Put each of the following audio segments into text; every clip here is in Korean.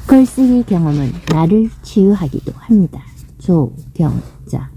글쓰기 경험은 나를 치유하기도 합니다. 조경자.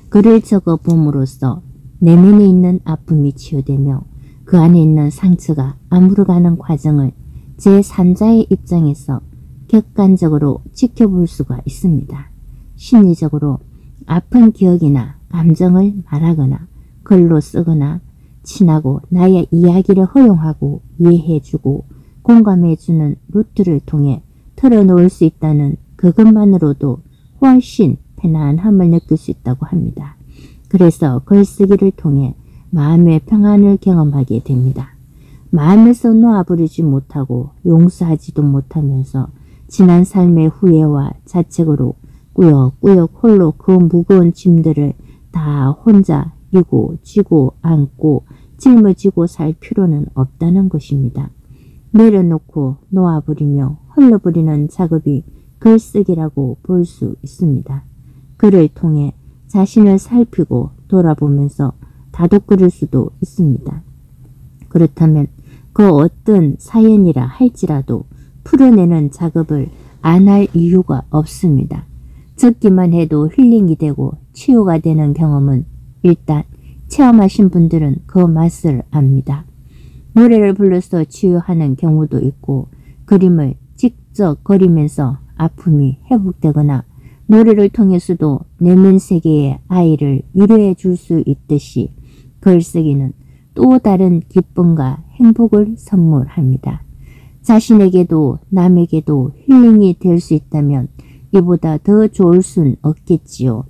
글을 적어 봄으로써 내면에 있는 아픔이 치유되며 그 안에 있는 상처가 아물어가는 과정을 제3자의 입장에서 객관적으로 지켜볼 수가 있습니다. 심리적으로 아픈 기억이나 감정을 말하거나 글로 쓰거나 친하고 나의 이야기를 허용하고 이해해주고 공감해주는 루트를 통해 털어놓을 수 있다는 그것만으로도 훨씬 편안함을 느낄 수 있다고 합니다. 그래서 글쓰기를 통해 마음의 평안을 경험하게 됩니다. 마음에서 놓아버리지 못하고 용서하지도 못하면서 지난 삶의 후회와 자책으로 꾸역꾸역 홀로 그 무거운 짐들을 다 혼자 이고 쥐고 안고 짊어지고 살 필요는 없다는 것입니다. 내려놓고 놓아버리며 흘려버리는 작업이 글쓰기라고 볼 수 있습니다. 글을 통해 자신을 살피고 돌아보면서 다독거릴 수도 있습니다. 그렇다면 그 어떤 사연이라 할지라도 풀어내는 작업을 안 할 이유가 없습니다. 듣기만 해도 힐링이 되고 치유가 되는 경험은 일단 체험하신 분들은 그 맛을 압니다. 노래를 불러서 치유하는 경우도 있고 그림을 직접 그리면서 아픔이 회복되거나 노래를 통해서도 내면 세계의 아이를 위로해 줄 수 있듯이 글쓰기는 또 다른 기쁨과 행복을 선물합니다. 자신에게도 남에게도 힐링이 될 수 있다면 이보다 더 좋을 순 없겠지요.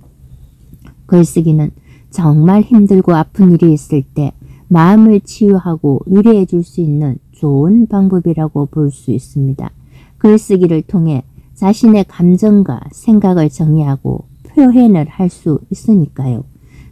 글쓰기는 정말 힘들고 아픈 일이 있을 때 마음을 치유하고 위로해 줄 수 있는 좋은 방법이라고 볼 수 있습니다. 글쓰기를 통해 자신의 감정과 생각을 정리하고 표현을 할 수 있으니까요.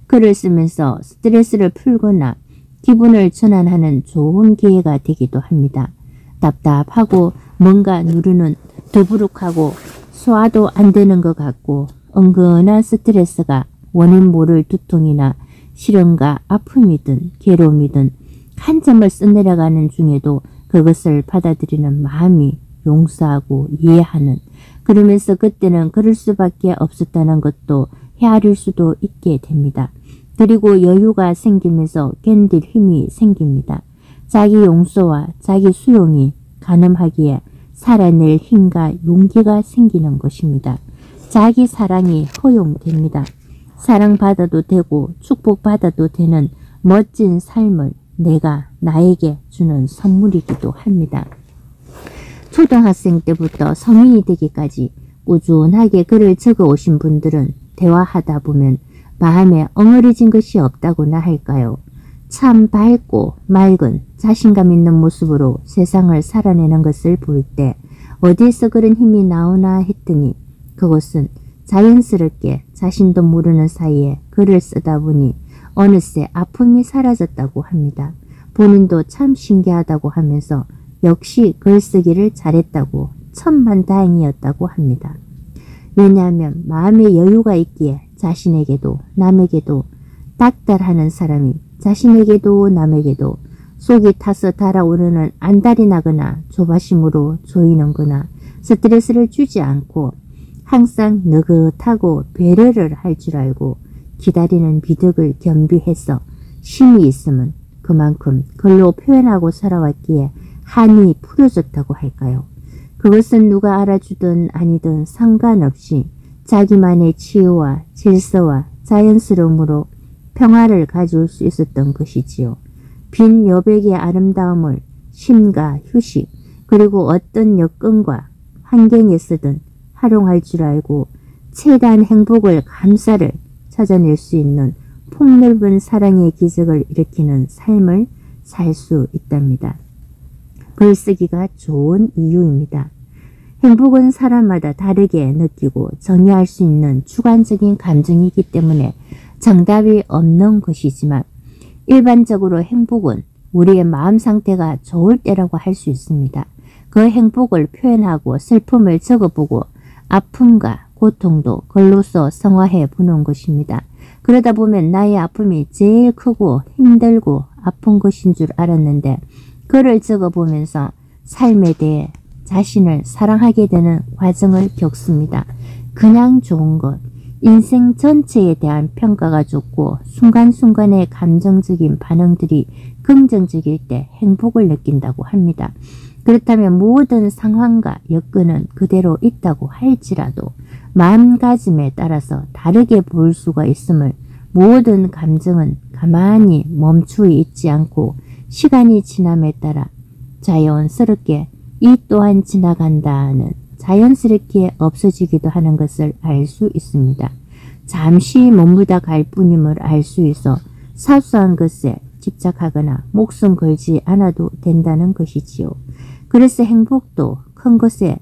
글을 쓰면서 스트레스를 풀거나 기분을 전환하는 좋은 기회가 되기도 합니다. 답답하고 뭔가 누르는 더부룩하고 소화도 안 되는 것 같고 은근한 스트레스가 원인 모를 두통이나 시련과 아픔이든 괴로움이든 한참을 써내려가는 중에도 그것을 받아들이는 마음이 용서하고 이해하는, 그러면서 그때는 그럴 수밖에 없었다는 것도 헤아릴 수도 있게 됩니다. 그리고 여유가 생기면서 견딜 힘이 생깁니다. 자기 용서와 자기 수용이 가늠하기에 살아낼 힘과 용기가 생기는 것입니다. 자기 사랑이 허용됩니다. 사랑받아도 되고 축복받아도 되는 멋진 삶을 내가 나에게 주는 선물이기도 합니다. 초등학생 때부터 성인이 되기까지 꾸준하게 글을 적어 오신 분들은 대화하다 보면 마음에 엉어리진 것이 없다고나 할까요? 참 밝고 맑은 자신감 있는 모습으로 세상을 살아내는 것을 볼 때 어디에서 그런 힘이 나오나 했더니 그것은 자연스럽게 자신도 모르는 사이에 글을 쓰다 보니 어느새 아픔이 사라졌다고 합니다. 본인도 참 신기하다고 하면서 역시 글쓰기를 잘했다고 천만다행이었다고 합니다. 왜냐하면 마음의 여유가 있기에 자신에게도 남에게도 닥달하는 사람이 자신에게도 남에게도 속이 타서 달아오르는 안달이 나거나 조바심으로 조이는거나 스트레스를 주지 않고 항상 느긋하고 배려를 할 줄 알고 기다리는 미덕을 겸비해서 힘이 있으면 그만큼 글로 표현하고 살아왔기에 한이 풀어졌다고 할까요? 그것은 누가 알아주든 아니든 상관없이 자기만의 치유와 질서와 자연스러움으로 평화를 가져올 수 있었던 것이지요. 빈 여백의 아름다움을 쉼과 휴식 그리고 어떤 여건과 환경에서든 활용할 줄 알고 최대한 행복을 감사를 찾아낼 수 있는 폭넓은 사랑의 기적을 일으키는 삶을 살 수 있답니다. 글쓰기가 좋은 이유입니다. 행복은 사람마다 다르게 느끼고 정의할 수 있는 주관적인 감정이기 때문에 정답이 없는 것이지만 일반적으로 행복은 우리의 마음 상태가 좋을 때라고 할 수 있습니다. 그 행복을 표현하고 슬픔을 적어보고 아픔과 고통도 글로써 성화해 보는 것입니다. 그러다 보면 나의 아픔이 제일 크고 힘들고 아픈 것인 줄 알았는데 글을 적어보면서 삶에 대해 자신을 사랑하게 되는 과정을 겪습니다. 그냥 좋은 것, 인생 전체에 대한 평가가 좋고 순간순간의 감정적인 반응들이 긍정적일 때 행복을 느낀다고 합니다. 그렇다면 모든 상황과 여건은 그대로 있다고 할지라도 마음가짐에 따라서 다르게 보일 수가 있음을, 모든 감정은 가만히 멈추어 있지 않고 시간이 지남에 따라 자연스럽게 이 또한 지나간다는, 자연스럽게 없어지기도 하는 것을 알 수 있습니다. 잠시 머물다 갈 뿐임을 알 수 있어 사소한 것에 집착하거나 목숨 걸지 않아도 된다는 것이지요. 그래서 행복도 큰 것에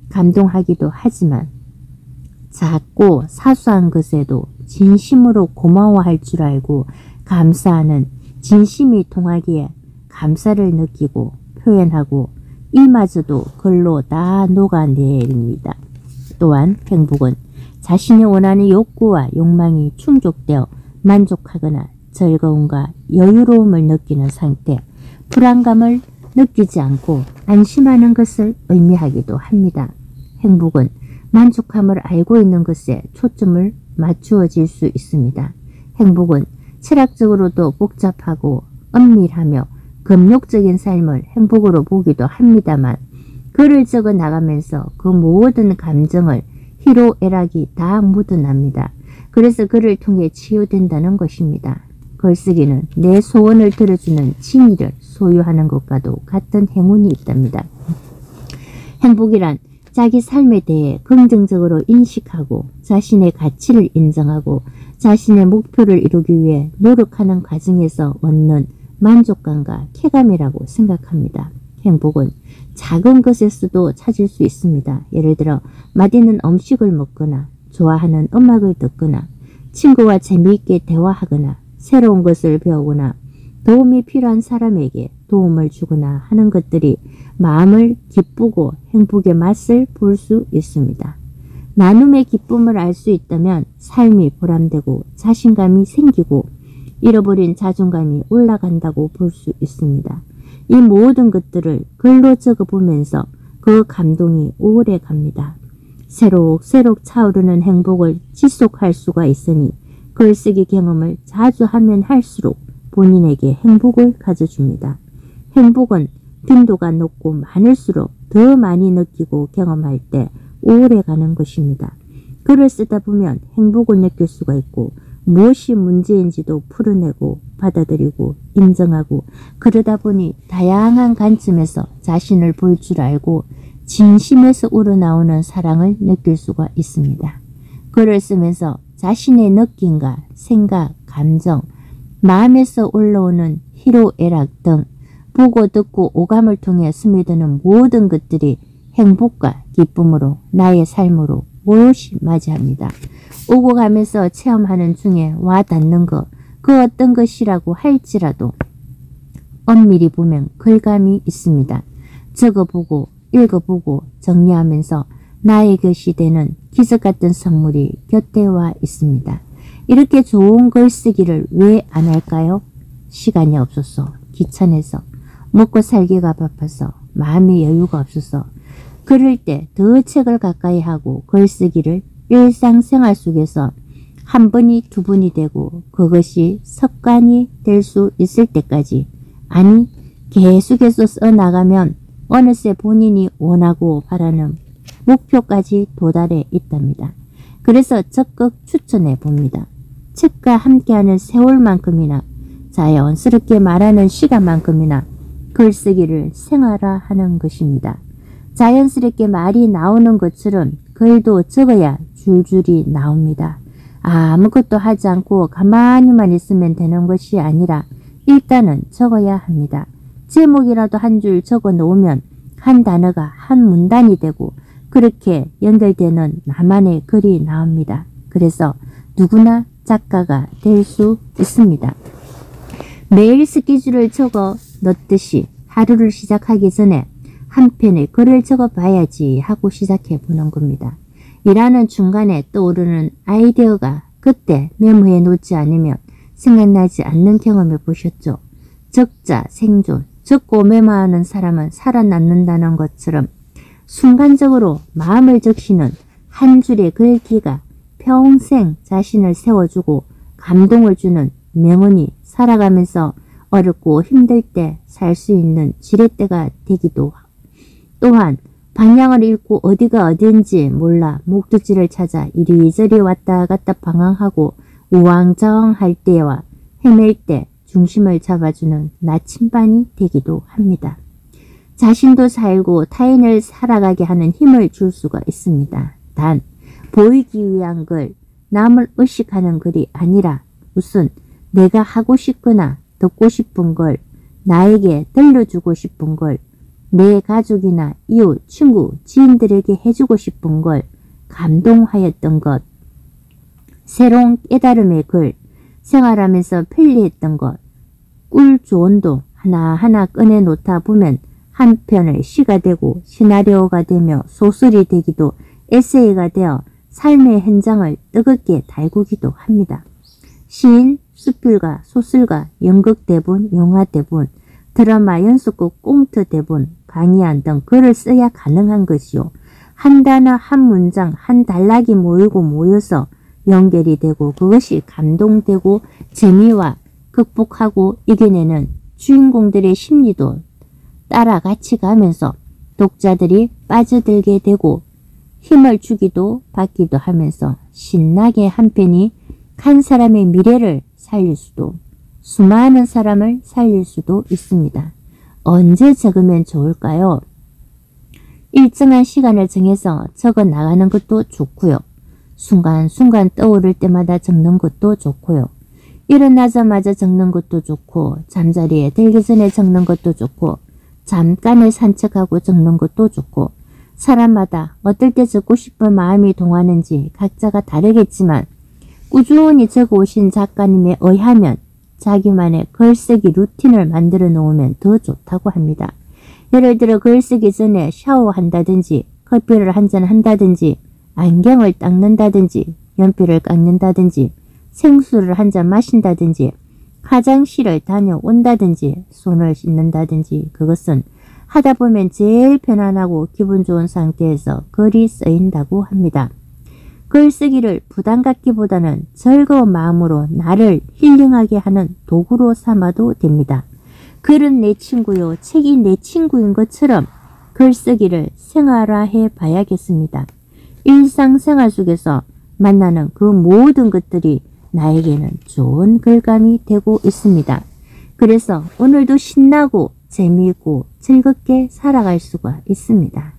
감동하기도 하지만 작고 사소한 것에도 진심으로 고마워할 줄 알고 감사하는, 진심이 통하기에 감사를 느끼고 표현하고 이마저도 글로 다 녹아내립니다. 또한 행복은 자신이 원하는 욕구와 욕망이 충족되어 만족하거나 즐거움과 여유로움을 느끼는 상태, 불안감을 느끼지 않고 안심하는 것을 의미하기도 합니다. 행복은 만족함을 알고 있는 것에 초점을 맞추어질 수 있습니다. 행복은 철학적으로도 복잡하고 엄밀하며 금욕적인 삶을 행복으로 보기도 합니다만, 글을 적어 나가면서 그 모든 감정을 희로애락이 다 묻어납니다. 그래서 글을 통해 치유된다는 것입니다. 글쓰기는 내 소원을 들어주는 칭의를 소유하는 것과도 같은 행운이 있답니다. 행복이란 자기 삶에 대해 긍정적으로 인식하고 자신의 가치를 인정하고 자신의 목표를 이루기 위해 노력하는 과정에서 얻는 만족감과 쾌감이라고 생각합니다. 행복은 작은 것에서도 찾을 수 있습니다. 예를 들어 맛있는 음식을 먹거나 좋아하는 음악을 듣거나 친구와 재미있게 대화하거나 새로운 것을 배우거나 도움이 필요한 사람에게 도움을 주거나 하는 것들이 마음을 기쁘고 행복의 맛을 볼 수 있습니다. 나눔의 기쁨을 알 수 있다면 삶이 보람되고 자신감이 생기고 잃어버린 자존감이 올라간다고 볼 수 있습니다. 이 모든 것들을 글로 적어보면서 그 감동이 오래 갑니다. 새록새록 차오르는 행복을 지속할 수가 있으니 글쓰기 경험을 자주 하면 할수록 본인에게 행복을 가져줍니다. 행복은 빈도가 높고 많을수록 더 많이 느끼고 경험할 때 오래 가는 것입니다. 글을 쓰다 보면 행복을 느낄 수가 있고 무엇이 문제인지도 풀어내고 받아들이고 인정하고, 그러다 보니 다양한 관점에서 자신을 볼 줄 알고 진심에서 우러나오는 사랑을 느낄 수가 있습니다. 글을 쓰면서 자신의 느낌과 생각, 감정, 마음에서 올라오는 희로애락 등 보고 듣고 오감을 통해 스며드는 모든 것들이 행복과 기쁨으로 나의 삶으로 오롯이 맞이합니다. 오고 가면서 체험하는 중에 와닿는 것, 그 어떤 것이라고 할지라도 엄밀히 보면 글감이 있습니다. 적어보고 읽어보고 정리하면서 나의 것이 되는 기적같은 선물이 곁에 와 있습니다. 이렇게 좋은 글쓰기를 왜 안 할까요? 시간이 없어서, 귀찮아서, 먹고 살기가 바빠서, 마음의 여유가 없어서. 그럴 때 더 책을 가까이 하고 글쓰기를 일상생활 속에서 한 번이 두 번이 되고 그것이 습관이 될 수 있을 때까지, 아니 계속해서 써나가면 어느새 본인이 원하고 바라는 목표까지 도달해 있답니다. 그래서 적극 추천해 봅니다. 책과 함께하는 세월만큼이나 자연스럽게 말하는 시간만큼이나 글쓰기를 생활화하는 것입니다. 자연스럽게 말이 나오는 것처럼 글도 적어야 줄줄이 나옵니다. 아무것도 하지 않고 가만히만 있으면 되는 것이 아니라 일단은 적어야 합니다. 제목이라도 한 줄 적어 놓으면 한 단어가 한 문단이 되고 그렇게 연결되는 나만의 글이 나옵니다. 그래서 누구나 작가가 될 수 있습니다. 매일 스케줄을 적어 넣듯이 하루를 시작하기 전에 한 편의 글을 적어 봐야지 하고 시작해 보는 겁니다. 일하는 중간에 떠오르는 아이디어가 그때 메모해 놓지 않으면 생각나지 않는 경험해 보셨죠? 적자 생존, 적고 메모하는 사람은 살아남는다는 것처럼 순간적으로 마음을 적시는 한 줄의 글귀가 평생 자신을 세워주고 감동을 주는 명언이 살아가면서 어렵고 힘들 때 살 수 있는 지렛대가 되기도 하고, 또한 방향을 잃고 어디가 어딘지 몰라 목적지를 찾아 이리저리 왔다 갔다 방황하고 우왕좌왕할 때와 헤맬 때 중심을 잡아주는 나침반이 되기도 합니다. 자신도 살고 타인을 살아가게 하는 힘을 줄 수가 있습니다. 단 보이기 위한 글, 남을 의식하는 글이 아니라 무슨 내가 하고 싶거나 듣고 싶은 걸, 나에게 들려주고 싶은 걸, 내 가족이나 이웃, 친구, 지인들에게 해주고 싶은 걸, 감동하였던 것, 새로운 깨달음의 글, 생활하면서 편리했던 것, 꿀 조언도 하나하나 꺼내 놓다 보면 한편의 시가 되고 시나리오가 되며 소설이 되기도 에세이가 되어 삶의 현장을 뜨겁게 달구기도 합니다. 시인, 수필가, 소설가, 연극 대본, 영화 대본, 드라마 연속극 꽁트 대본, 강의안 등 글을 써야 가능한 것이요. 한 단어, 한 문장, 한 단락이 모여서 연결이 되고 그것이 감동되고 재미와 극복하고 이겨내는 주인공들의 심리도 따라 같이 가면서 독자들이 빠져들게 되고 힘을 주기도 받기도 하면서 신나게 한편이 한 사람의 미래를 살릴 수도 수많은 사람을 살릴 수도 있습니다. 언제 적으면 좋을까요? 일정한 시간을 정해서 적어 나가는 것도 좋고요. 순간순간 떠오를 때마다 적는 것도 좋고요. 일어나자마자 적는 것도 좋고 잠자리에 들기 전에 적는 것도 좋고 잠깐의 산책하고 적는 것도 좋고 사람마다 어떨 때 적고 싶은 마음이 동하는지 각자가 다르겠지만 꾸준히 적어오신 작가님에 의하면 자기만의 글쓰기 루틴을 만들어 놓으면 더 좋다고 합니다. 예를 들어 글쓰기 전에 샤워한다든지 커피를 한잔 한다든지 안경을 닦는다든지 연필을 깎는다든지 생수를 한잔 마신다든지 화장실을 다녀온다든지 손을 씻는다든지 그것은 하다 보면 제일 편안하고 기분 좋은 상태에서 글이 쓰인다고 합니다. 글쓰기를 부담 갖기보다는 즐거운 마음으로 나를 힐링하게 하는 도구로 삼아도 됩니다. 글은 내 친구요, 책이 내 친구인 것처럼 글쓰기를 생활화해 봐야겠습니다. 일상생활 속에서 만나는 그 모든 것들이 나에게는 좋은 글감이 되고 있습니다. 그래서 오늘도 신나고 재미있고 즐겁게 살아갈 수가 있습니다.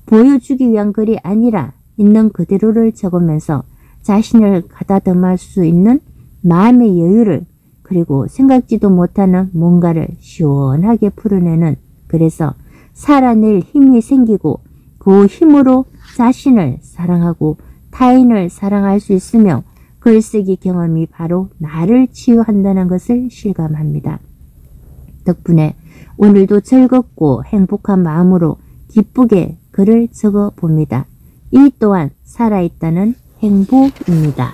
보여주기 위한 글이 아니라 있는 그대로를 적으면서 자신을 가다듬을 수 있는 마음의 여유를 그리고 생각지도 못하는 뭔가를 시원하게 풀어내는 그래서 살아낼 힘이 생기고 그 힘으로 자신을 사랑하고 타인을 사랑할 수 있으며 글쓰기 경험이 바로 나를 치유한다는 것을 실감합니다. 덕분에 오늘도 즐겁고 행복한 마음으로 기쁘게 글을 적어 봅니다. 이 또한 살아있다는 행복입니다.